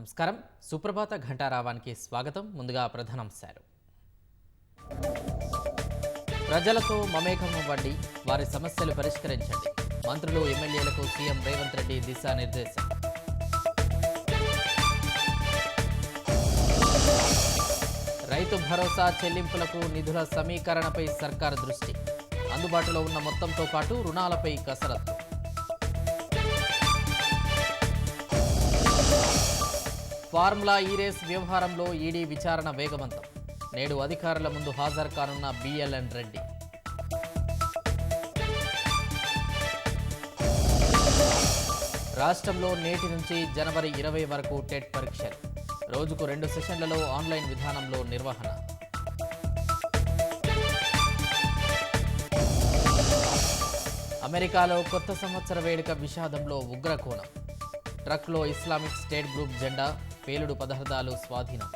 నమస్కారం. సుప్రభాత ఘంటారావానికి స్వాగతం. ముందుగా ప్రధానాంశాలు. ప్రజలతో మమేకం అవ్వండి, వారి సమస్యలు పరిష్కరించండి. మంత్రులు ఎమ్మెల్యేలకు సీఎం రేవంత్ రెడ్డి దిశానిర్దేశం. రైతు భరోసా చెల్లింపులకు నిధుల సమీకరణపై సర్కారు దృష్టి. అందుబాటులో ఉన్న మొత్తంతో పాటు రుణాలపై కసరత్తు. ఫార్ములా ఈ రేస్ వ్యవహారంలో ఈడీ విచారణ వేగవంతం. నేడు అధికారుల ముందు హాజరు కానున్న బిఎల్ఎన్ రెడ్డి. రాష్ట్రంలో నేటి నుంచి జనవరి 20 వరకు టెట్ పరీక్షలు. రోజుకు 2 సెషన్లలో ఆన్లైన్ విధానంలో నిర్వహణ. అమెరికాలో కొత్త సంవత్సర వేడుక విషాదంలో ఉగ్రకోణం. ట్రక్లో ఇస్లామిక్ స్టేట్ గ్రూప్ జెండా, పేలుడు పదార్థాలు స్వాధీనం.